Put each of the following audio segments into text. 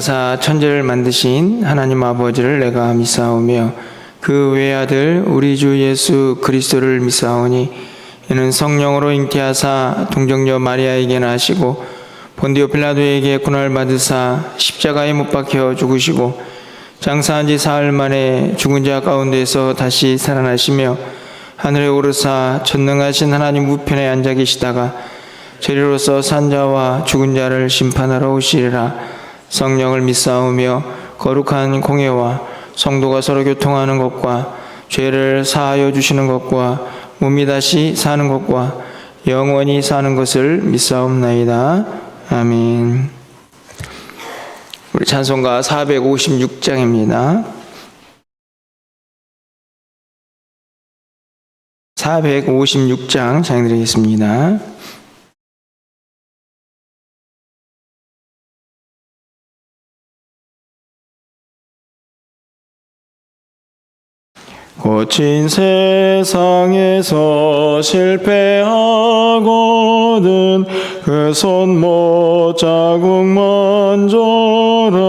사 천지를 만드신 하나님 아버지를 내가 믿사오며 그 외아들 우리 주 예수 그리스도를 믿사오니 이는 성령으로 잉태하사 동정녀 마리아에게 나시고 본디오 빌라도에게 고난을 받으사 십자가에 못 박혀 죽으시고 장사한 지 사흘 만에 죽은 자 가운데서 다시 살아나시며 하늘에 오르사 전능하신 하나님 우편에 앉아 계시다가 저리로서 산 자와 죽은 자를 심판하러 오시리라. 성령을 믿사오며 거룩한 공예와 성도가 서로 교통하는 것과 죄를 사하여 주시는 것과 몸이 다시 사는 것과 영원히 사는 것을 믿사옵나이다. 아멘. 우리 찬송가 456장입니다. 456장 찬양드리겠습니다. 거친 세상에서 실패하거든 그 손 못 자국만 줘라.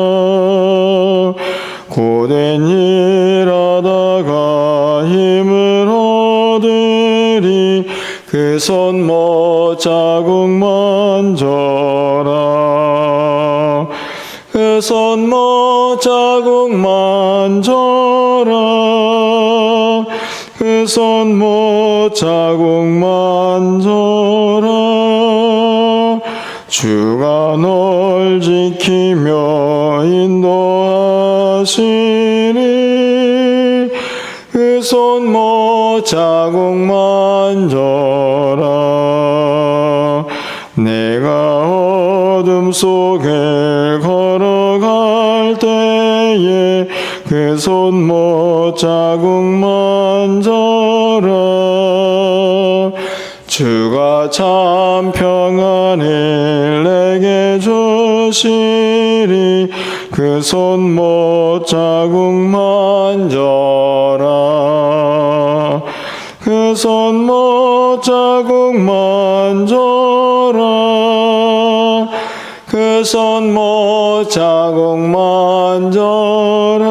고된 일 하다가 힘을 얻으리 그 손 못 자국만 줘라. 그 손 못 자국만 줘라. 그 손 못 자국만 줘라. 주가 널 지키며 인도하시니 그 손 못 자국만 줘라. 내가 어둠 속에 걸어갈 때에 그 손 못 자국만 줘라. 주가 참 평안을 내게 주시리 그 손 못 자국만 줘라. 그 손 못 자국만 줘라. 그 손 못 자국만 줘라.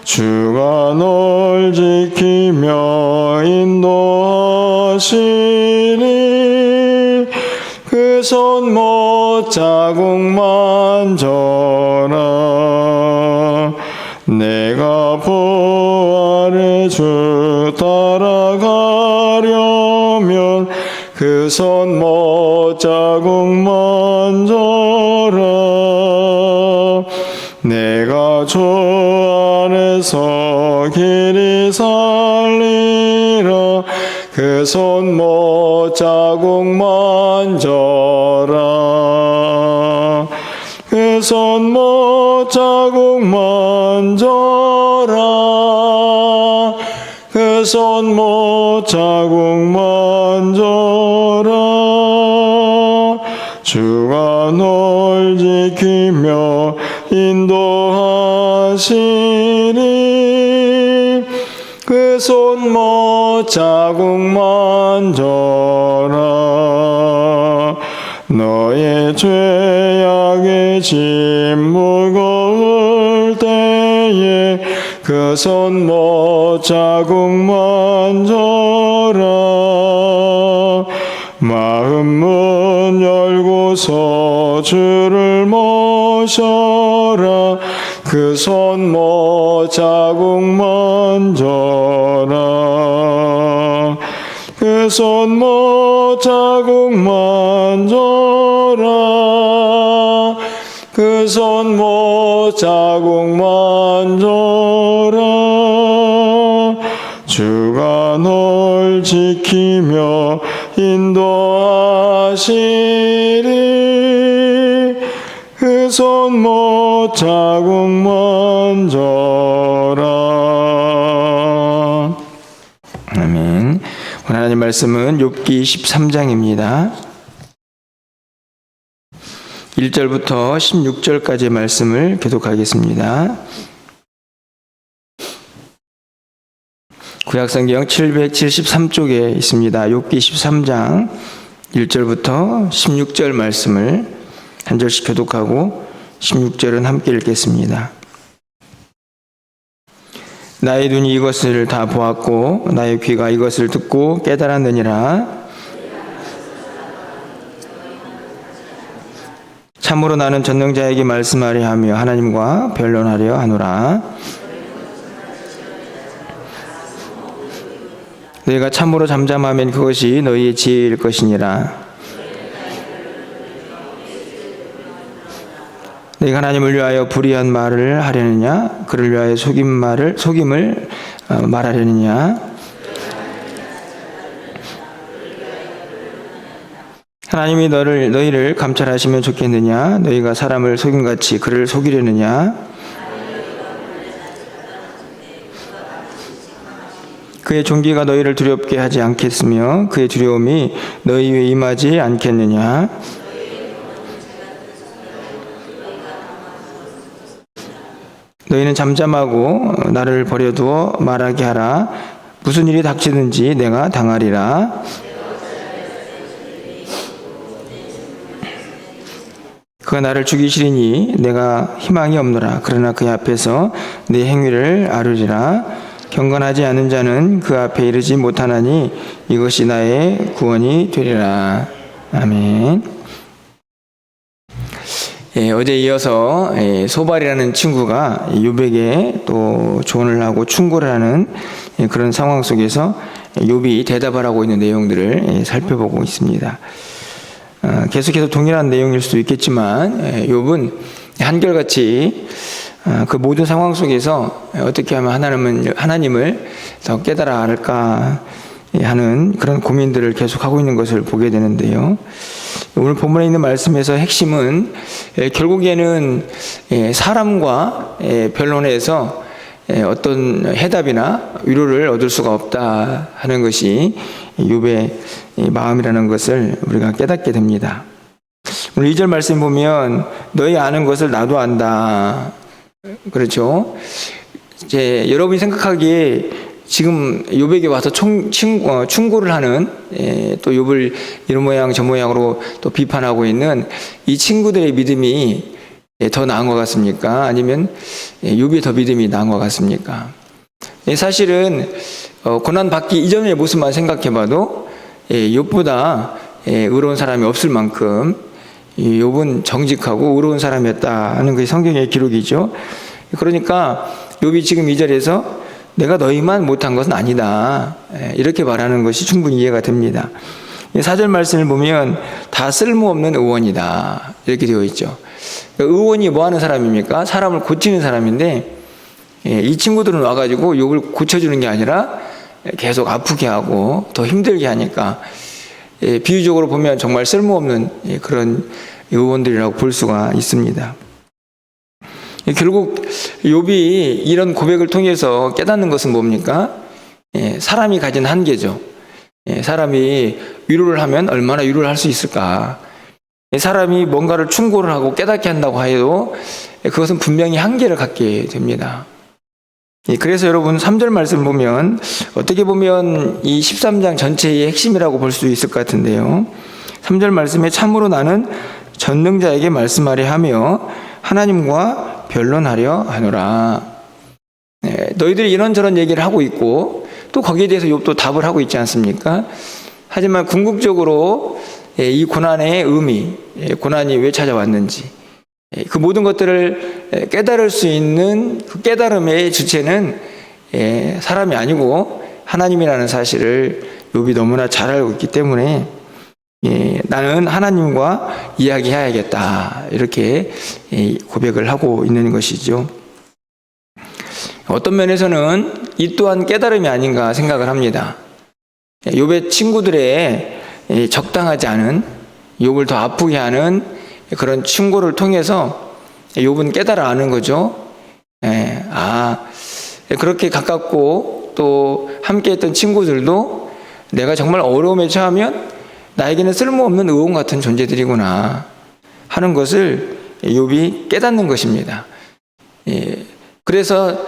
주가 널 지키며 인도하시니 그 손 못 자국만 줘라. 내가 부활의 주 따라가려면 그 손 못 자국만 줘라. 내가 주 안에서 길이 살리라. 그 손 못 자국만 줘라. 그 손 못 자국만 줘라. 그 손 못 자국만 줘라. 주가 널 지키며 인도하시니 그 손 못 자국만 줘라. 너의 죄악의 짐 무거울 때에 그 손 못 자국만 줘라. 마음 문 열고서 주를 모셔라. 그 손 못 자국만 줘라. 그 손 못 자국만 줘라. 그 손 못 자국만 줘라. 주가 널 지키며 인도하시리 그 손 못 자국만 줘라. 아멘. 오늘 하나님 말씀은 욥기 13장입니다. 1절부터 16절까지의 말씀을 교독하겠습니다. 구약성경 773쪽에 있습니다. 욥기 13장 1절부터 16절 말씀을 한 절씩 교독하고 16절은 함께 읽겠습니다. 나의 눈이 이것을 다 보았고 나의 귀가 이것을 듣고 깨달았느니라. 참으로 나는 전능자에게 말씀하려 하며 하나님과 변론하려 하노라. 너희가 참으로 잠잠하면 그것이 너희의 지혜일 것이니라. 너희가 하나님을 위하여 불의한 말을 하려느냐? 그를 위하여 속임을 말하려느냐? 하나님이 너희를 감찰하시면 좋겠느냐? 너희가 사람을 속임같이 그를 속이려느냐? 그의 존귀가 너희를 두렵게 하지 않겠으며 그의 두려움이 너희 위에 임하지 않겠느냐? 너희는 잠잠하고 나를 버려두어 말하게 하라. 무슨 일이 닥치든지 내가 당하리라. 그가 나를 죽이시리니 내가 희망이 없노라. 그러나 그의 앞에서 내 행위를 아뢰리라. 경건하지 않은 자는 그 앞에 이르지 못하나니 이것이 나의 구원이 되리라. 아멘. 어제 이어서 소발이라는 친구가 욥에게 또 조언을 하고 충고를 하는 그런 상황 속에서 욥이 대답을 하고 있는 내용들을 살펴보고 있습니다. 계속해서 동일한 내용일 수도 있겠지만 욥은 한결같이 그 모든 상황 속에서 어떻게 하면 하나님을 더 깨달아 알까 하는 그런 고민들을 계속하고 있는 것을 보게 되는데요. 오늘 본문에 있는 말씀에서 핵심은 결국에는 사람과 변론에서 어떤 해답이나 위로를 얻을 수가 없다 하는 것이 욥의 마음이라는 것을 우리가 깨닫게 됩니다. 오늘 2절 말씀 보면 너희 아는 것을 나도 안다. 그렇죠? 이제 여러분이 생각하기에 지금 욥에게 와서 충고를 하는 또 욥을 이런 모양 저 모양으로 또 비판하고 있는 이 친구들의 믿음이 더 나은 것 같습니까? 아니면 욥이 더 믿음이 나은 것 같습니까? 사실은 고난 받기 이전의 모습만 생각해봐도 욥보다 의로운 사람이 없을 만큼 욥은 정직하고 의로운 사람이었다 하는 것이 성경의 기록이죠. 그러니까 욥이 지금 2절에서 내가 너희만 못한 것은 아니다 이렇게 말하는 것이 충분히 이해가 됩니다. 4절 말씀을 보면 다 쓸모없는 의원이다 이렇게 되어 있죠. 의원이 뭐 하는 사람입니까? 사람을 고치는 사람인데 이 친구들은 와가지고 욥을 고쳐주는 게 아니라 계속 아프게 하고 더 힘들게 하니까 비유적으로 보면 정말 쓸모없는 그런 의원들이라고 볼 수가 있습니다. 결국 욥이 이런 고백을 통해서 깨닫는 것은 뭡니까? 사람이 가진 한계죠. 사람이 위로를 하면 얼마나 위로를 할 수 있을까? 사람이 뭔가를 충고를 하고 깨닫게 한다고 해도 그것은 분명히 한계를 갖게 됩니다. 그래서 여러분 3절 말씀 보면 어떻게 보면 이 13장 전체의 핵심이라고 볼 수 있을 것 같은데요. 3절 말씀에 참으로 나는 전능자에게 말씀하려 하며 하나님과 변론하려 하노라. 너희들이 이런저런 얘기를 하고 있고 또 거기에 대해서 욥도 답을 하고 있지 않습니까? 하지만 궁극적으로 이 고난의 의미, 고난이 왜 찾아왔는지 그 모든 것들을 깨달을 수 있는 그 깨달음의 주체는 사람이 아니고 하나님이라는 사실을 욥이 너무나 잘 알고 있기 때문에 나는 하나님과 이야기해야겠다 이렇게 고백을 하고 있는 것이죠. 어떤 면에서는 이 또한 깨달음이 아닌가 생각을 합니다. 욥의 친구들의 적당하지 않은 욥을 더 아프게 하는 그런 충고를 통해서 욥은 깨달아 아는 거죠. 그렇게 가깝고 또 함께했던 친구들도 내가 정말 어려움에 처하면 나에게는 쓸모없는 의원 같은 존재들이구나 하는 것을 욥이 깨닫는 것입니다. 그래서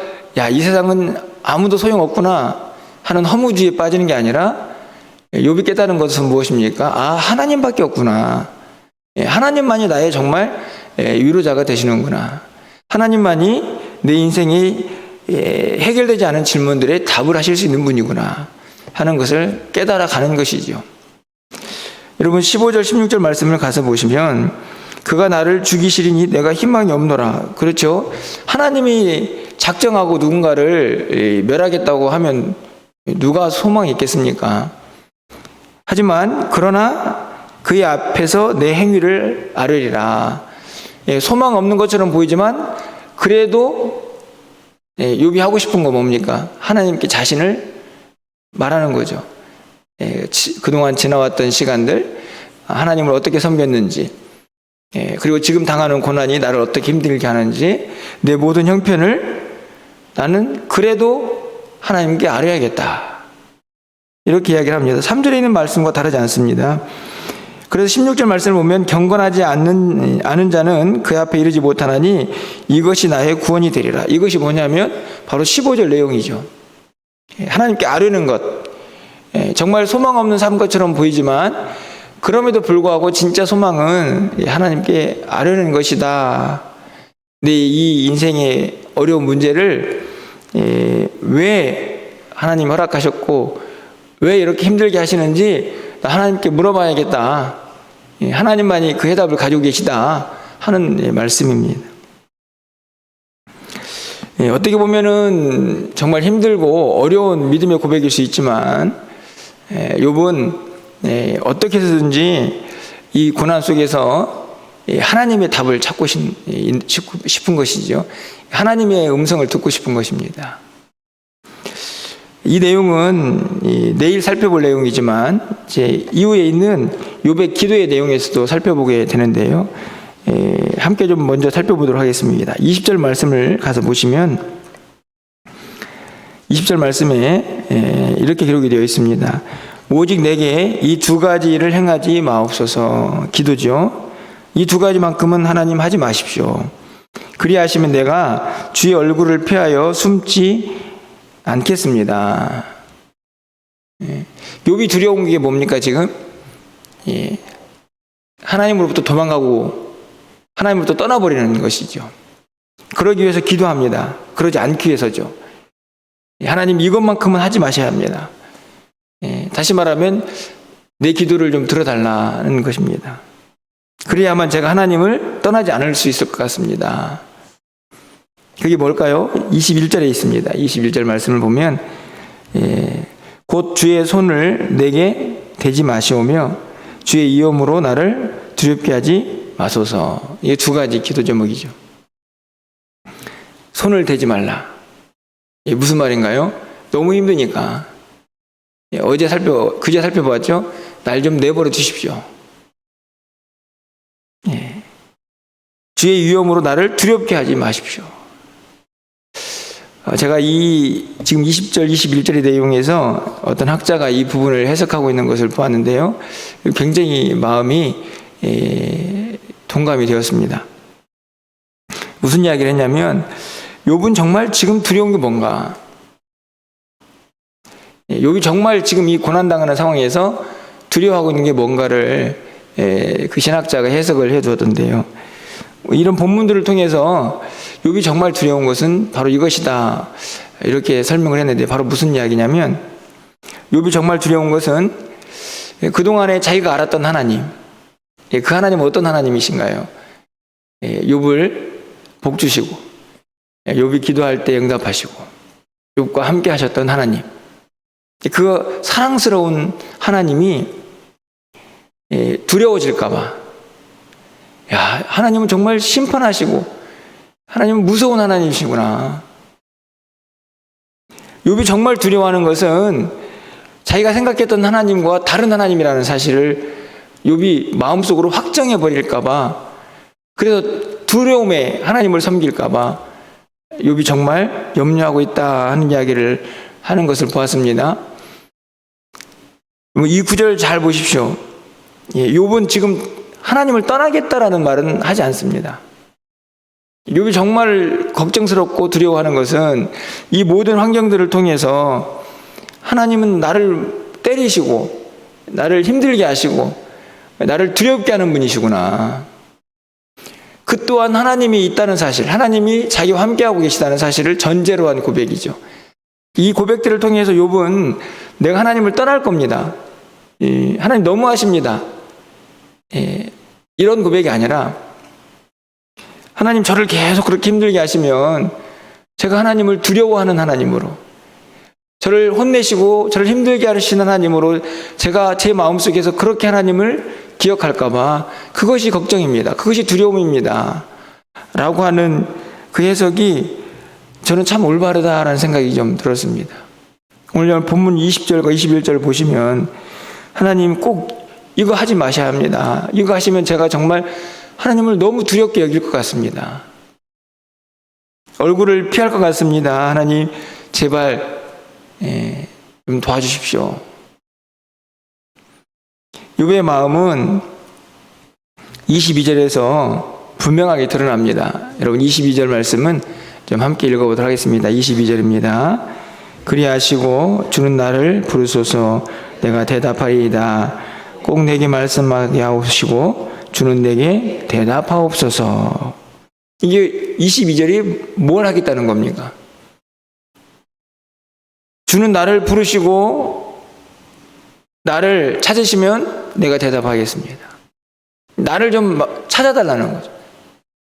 이 세상은 아무도 소용없구나 하는 허무주의에 빠지는 게 아니라 욥이 깨달은 것은 무엇입니까? 하나님밖에 없구나. 하나님만이 나의 정말 위로자가 되시는구나. 하나님만이 내 인생이 해결되지 않은 질문들에 답을 하실 수 있는 분이구나 하는 것을 깨달아 가는 것이죠. 여러분 15절 16절 말씀을 가서 보시면 그가 나를 죽이시리니 내가 희망이 없노라. 그렇죠. 하나님이 작정하고 누군가를 멸하겠다고 하면 누가 소망이 있겠습니까? 하지만 그러나 그의 앞에서 내 행위를 아뢰리라. 소망 없는 것처럼 보이지만 그래도 욥이 하고 싶은 거 뭡니까? 하나님께 자신을 말하는 거죠. 그동안 지나왔던 시간들 하나님을 어떻게 섬겼는지, 그리고 지금 당하는 고난이 나를 어떻게 힘들게 하는지, 내 모든 형편을 나는 그래도 하나님께 아뢰야겠다, 이렇게 이야기를 합니다. 3절에 있는 말씀과 다르지 않습니다. 그래서 16절 말씀을 보면 경건하지 않은 자는 그 앞에 이르지 못하나니 이것이 나의 구원이 되리라. 이것이 뭐냐면 바로 15절 내용이죠. 하나님께 아뢰는 것. 정말 소망 없는 삶 것처럼 보이지만 그럼에도 불구하고 진짜 소망은 하나님께 아뢰는 것이다. 내 이 인생의 어려운 문제를 왜 하나님 허락하셨고 왜 이렇게 힘들게 하시는지 하나님께 물어봐야겠다. 하나님만이 그 해답을 가지고 계시다 하는 말씀입니다. 어떻게 보면은 정말 힘들고 어려운 믿음의 고백일 수 있지만 욥은 어떻게 해서든지 이 고난 속에서 하나님의 답을 찾고 싶은 것이죠. 하나님의 음성을 듣고 싶은 것입니다. 이 내용은 내일 살펴볼 내용이지만 제 이후에 있는 욥의 기도의 내용에서도 살펴보게 되는데요. 함께 좀 먼저 살펴보도록 하겠습니다. 20절 말씀을 가서 보시면 20절 말씀에 이렇게 기록이 되어 있습니다. 오직 내게 이 두 가지를 행하지 마옵소서. 기도죠. 이 두 가지만큼은 하나님 하지 마십시오. 그리하시면 내가 주의 얼굴을 피하여 숨지 않겠습니다. 욥이 두려운 게 뭡니까 지금? 하나님으로부터 도망가고 하나님으로부터 떠나버리는 것이죠. 그러기 위해서 기도합니다. 그러지 않기 위해서죠. 하나님 이것만큼은 하지 마셔야 합니다. 다시 말하면 내 기도를 좀 들어달라는 것입니다. 그래야만 제가 하나님을 떠나지 않을 수 있을 것 같습니다. 그게 뭘까요? 21절에 있습니다. 21절 말씀을 보면 곧 주의 손을 내게 대지 마시오며 주의 위엄으로 나를 두렵게 하지 마소서. 이게 두 가지 기도 제목이죠. 손을 대지 말라. 이게 무슨 말인가요? 너무 힘드니까. 그제 살펴보았죠? 날 좀 내버려 두십시오. 주의 위엄으로 나를 두렵게 하지 마십시오. 제가 지금 20절, 21절의 내용에서 어떤 학자가 이 부분을 해석하고 있는 것을 보았는데요. 굉장히 마음이 동감이 되었습니다. 무슨 이야기를 했냐면 욥은 정말 지금 두려운 게 뭔가, 욥이 정말 지금 이 고난당하는 상황에서 두려워하고 있는 게 뭔가를 그 신학자가 해석을 해두었던데요. 이런 본문들을 통해서 욥이 정말 두려운 것은 바로 이것이다, 이렇게 설명을 했는데 바로 무슨 이야기냐면 욥이 정말 두려운 것은 그동안에 자기가 알았던 하나님, 그 하나님은 어떤 하나님이신가요? 욥을 복주시고 욥이 기도할 때 응답하시고 욥과 함께 하셨던 하나님, 그 사랑스러운 하나님이 두려워질까 봐, 야, 하나님은 정말 심판하시고 하나님은 무서운 하나님이시구나. 욥이 정말 두려워하는 것은 자기가 생각했던 하나님과 다른 하나님이라는 사실을 욥이 마음속으로 확정해 버릴까 봐, 그래서 두려움에 하나님을 섬길까 봐 욥이 정말 염려하고 있다 하는 이야기를 하는 것을 보았습니다. 이 구절 잘 보십시오. 욥은 지금 하나님을 떠나겠다라는 말은 하지 않습니다. 욥이 정말 걱정스럽고 두려워하는 것은 이 모든 환경들을 통해서 하나님은 나를 때리시고 나를 힘들게 하시고 나를 두렵게 하는 분이시구나. 그 또한 하나님이 있다는 사실, 하나님이 자기와 함께하고 계시다는 사실을 전제로 한 고백이죠. 이 고백들을 통해서 욥은 내가 하나님을 떠날 겁니다, 하나님 너무하십니다, 이런 고백이 아니라 하나님 저를 계속 그렇게 힘들게 하시면 제가 하나님을 두려워하는 하나님으로, 저를 혼내시고 저를 힘들게 하시는 하나님으로 제가 제 마음속에서 그렇게 하나님을 기억할까 봐 그것이 걱정입니다, 그것이 두려움입니다 라고 하는 그 해석이 저는 참 올바르다라는 생각이 좀 들었습니다. 오늘 본문 20절과 21절 보시면 하나님 꼭 이거 하지 마셔야 합니다, 이거 하시면 제가 정말 하나님을 너무 두렵게 여길 것 같습니다, 얼굴을 피할 것 같습니다, 하나님 제발 좀 도와주십시오. 욥의 마음은 22절에서 분명하게 드러납니다. 여러분 22절 말씀은 좀 함께 읽어보도록 하겠습니다. 22절입니다. 그리하시고 주는 나를 부르소서 내가 대답하리이다. 꼭 내게 말씀하게 하옵시고 주는 내게 대답하옵소서. 이게 22절이 뭘 하겠다는 겁니까? 주는 나를 부르시고 나를 찾으시면 내가 대답하겠습니다. 나를 좀 찾아달라는 거죠.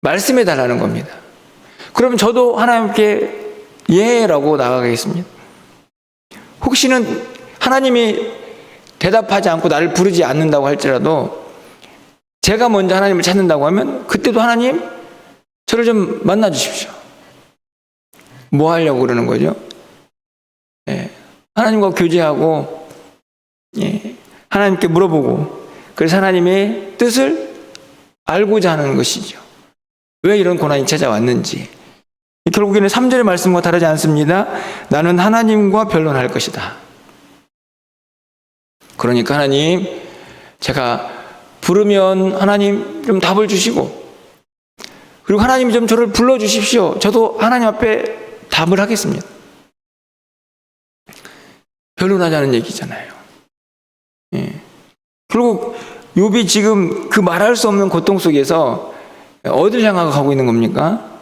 말씀해 달라는 겁니다. 그럼 저도 하나님께 예라고 나아가겠습니다. 혹시는 하나님이 대답하지 않고 나를 부르지 않는다고 할지라도 제가 먼저 하나님을 찾는다고 하면 그때도 하나님 저를 좀 만나 주십시오. 뭐 하려고 그러는 거죠? 하나님과 교제하고 하나님께 물어보고 그래서 하나님의 뜻을 알고자 하는 것이죠. 왜 이런 고난이 찾아왔는지. 결국에는 3절의 말씀과 다르지 않습니다. 나는 하나님과 변론할 것이다. 그러니까 하나님 제가 부르면 하나님 좀 답을 주시고 그리고 하나님 좀 저를 불러주십시오. 저도 하나님 앞에 답을 하겠습니다. 변론하자는 얘기잖아요. 결국 욥이 지금 그 말할 수 없는 고통 속에서 어딜 향하고 가고 있는 겁니까?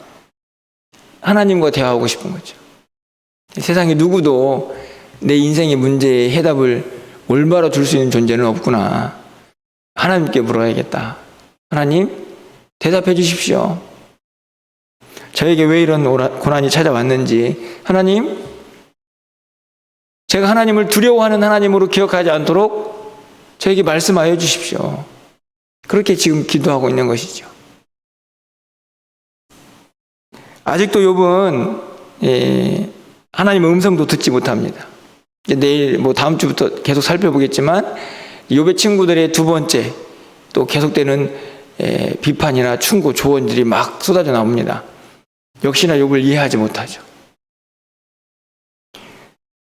하나님과 대화하고 싶은 거죠. 세상에 누구도 내 인생의 문제에 해답을 올바로 줄 수 있는 존재는 없구나. 하나님께 물어야겠다. 하나님 대답해 주십시오. 저에게 왜 이런 고난이 찾아왔는지 하나님 제가 하나님을 두려워하는 하나님으로 기억하지 않도록 저에게 말씀하여 주십시오. 그렇게 지금 기도하고 있는 것이죠. 아직도 욥은 하나님의 음성도 듣지 못합니다. 내일 다음 주부터 계속 살펴보겠지만 욥의 친구들의 두 번째 또 계속되는 비판이나 충고 조언들이 막 쏟아져 나옵니다. 역시나 욥을 이해하지 못하죠.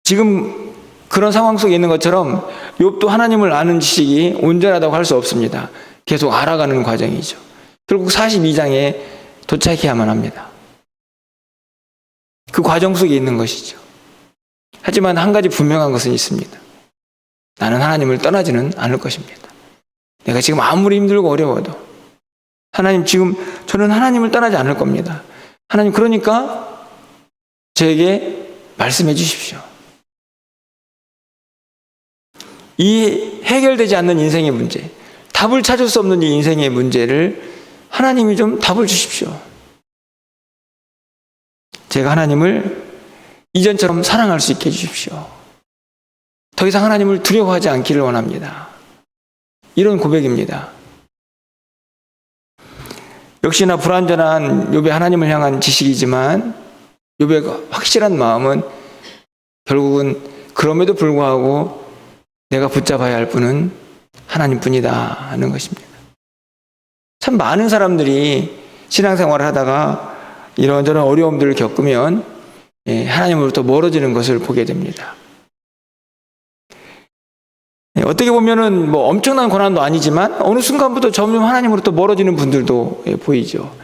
지금 그런 상황 속에 있는 것처럼 욥도 하나님을 아는 지식이 온전하다고 할 수 없습니다. 계속 알아가는 과정이죠. 결국 42장에 도착해야만 합니다. 그 과정 속에 있는 것이죠. 하지만 한 가지 분명한 것은 있습니다. 나는 하나님을 떠나지는 않을 것입니다. 내가 지금 아무리 힘들고 어려워도 하나님 지금 저는 하나님을 떠나지 않을 겁니다. 하나님 그러니까 저에게 말씀해 주십시오. 이 해결되지 않는 인생의 문제, 답을 찾을 수 없는 이 인생의 문제를 하나님이 좀 답을 주십시오. 제가 하나님을 이전처럼 사랑할 수 있게 해주십시오. 더 이상 하나님을 두려워하지 않기를 원합니다. 이런 고백입니다. 역시나 불완전한 욥의 하나님을 향한 지식이지만 욥의 확실한 마음은 결국은 그럼에도 불구하고 내가 붙잡아야 할 분은 하나님뿐이다 하는 것입니다. 참 많은 사람들이 신앙생활을 하다가 이런저런 어려움들을 겪으면 하나님으로부터 멀어지는 것을 보게 됩니다. 어떻게 보면은 엄청난 고난도 아니지만 어느 순간부터 점점 하나님으로부터 멀어지는 분들도 보이죠.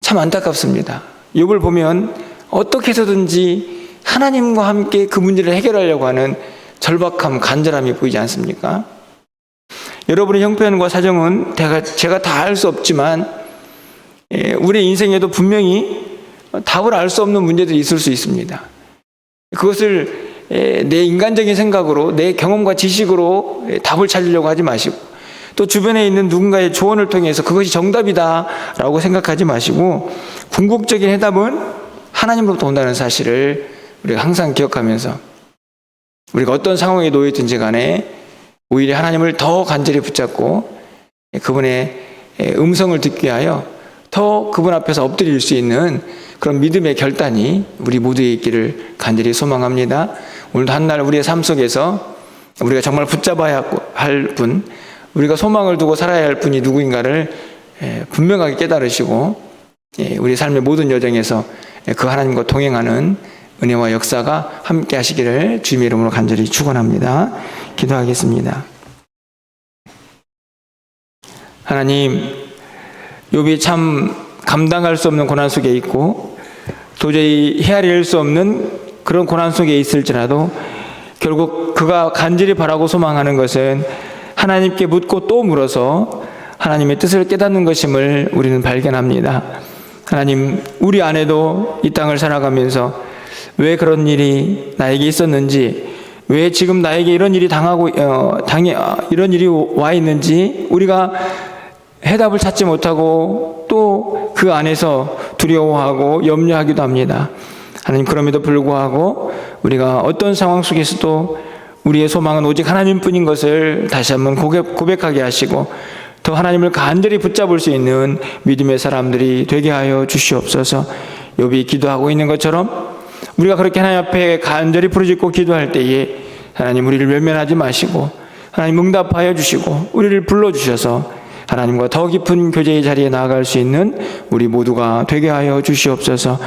참 안타깝습니다. 욥을 보면 어떻게 해서든지 하나님과 함께 그 문제를 해결하려고 하는 절박함, 간절함이 보이지 않습니까? 여러분의 형편과 사정은 제가 다 알 수 없지만 우리의 인생에도 분명히 답을 알 수 없는 문제들이 있을 수 있습니다. 그것을 내 인간적인 생각으로, 내 경험과 지식으로 답을 찾으려고 하지 마시고, 또 주변에 있는 누군가의 조언을 통해서 그것이 정답이다라고 생각하지 마시고, 궁극적인 해답은 하나님으로부터 온다는 사실을 우리가 항상 기억하면서 우리가 어떤 상황에 놓여 있든지 간에 오히려 하나님을 더 간절히 붙잡고 그분의 음성을 듣기 위하여 더 그분 앞에서 엎드릴 수 있는 그런 믿음의 결단이 우리 모두에 있기를 간절히 소망합니다. 오늘도 한날 우리의 삶 속에서 우리가 정말 붙잡아야 할 분, 우리가 소망을 두고 살아야 할 분이 누구인가를 분명하게 깨달으시고 우리 삶의 모든 여정에서 그 하나님과 동행하는 은혜와 역사가 함께 하시기를 주님의 이름으로 간절히 축원합니다. 기도하겠습니다. 하나님, 욥이 참 감당할 수 없는 고난 속에 있고 도저히 헤아릴 수 없는 그런 고난 속에 있을지라도 결국 그가 간절히 바라고 소망하는 것은 하나님께 묻고 또 물어서 하나님의 뜻을 깨닫는 것임을 우리는 발견합니다. 하나님, 우리 안에도 이 땅을 살아가면서 왜 그런 일이 나에게 있었는지, 왜 지금 나에게 이런 일이 이런 일이 와 있는지 우리가 해답을 찾지 못하고 또 그 안에서 두려워하고 염려하기도 합니다. 하나님, 그럼에도 불구하고 우리가 어떤 상황 속에서도 우리의 소망은 오직 하나님뿐인 것을 다시 한번 고백하게 하시고 더 하나님을 간절히 붙잡을 수 있는 믿음의 사람들이 되게 하여 주시옵소서. 욥이 기도하고 있는 것처럼 우리가 그렇게 하나님 앞에 간절히 부르짖고 기도할 때에 하나님 우리를 외면하지 마시고 하나님 응답하여 주시고 우리를 불러주셔서 하나님과 더 깊은 교제의 자리에 나아갈 수 있는 우리 모두가 되게 하여 주시옵소서.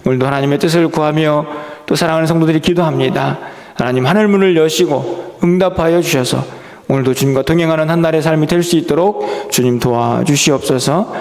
오늘도 하나님의 뜻을 구하며 또 사랑하는 성도들이 기도합니다. 하나님, 하늘문을 여시고 응답하여 주셔서 오늘도 주님과 동행하는 한날의 삶이 될 수 있도록 주님 도와주시옵소서.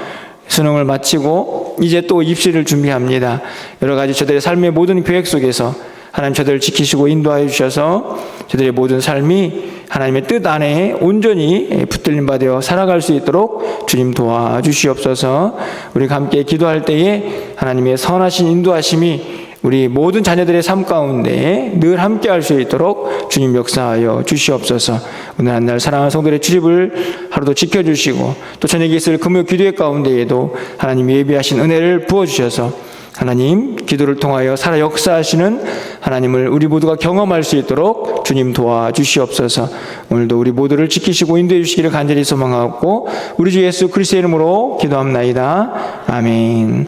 수능을 마치고 이제 또 입시를 준비합니다. 여러 가지 저들의 삶의 모든 계획 속에서 하나님 저들을 지키시고 인도하여 주셔서 저들의 모든 삶이 하나님의 뜻 안에 온전히 붙들림 받아 살아갈 수 있도록 주님 도와주시옵소서. 우리가 함께 기도할 때에 하나님의 선하신 인도하심이 우리 모든 자녀들의 삶 가운데 늘 함께 할 수 있도록 주님 역사하여 주시옵소서. 오늘 한날 사랑하는 성도들의 출입을 하루도 지켜주시고 또 저녁에 있을 금요 기도회 가운데에도 하나님 예비하신 은혜를 부어주셔서 하나님 기도를 통하여 살아 역사하시는 하나님을 우리 모두가 경험할 수 있도록 주님 도와주시옵소서. 오늘도 우리 모두를 지키시고 인도해 주시기를 간절히 소망하고 우리 주 예수 그리스도의 이름으로 기도합나이다. 아멘.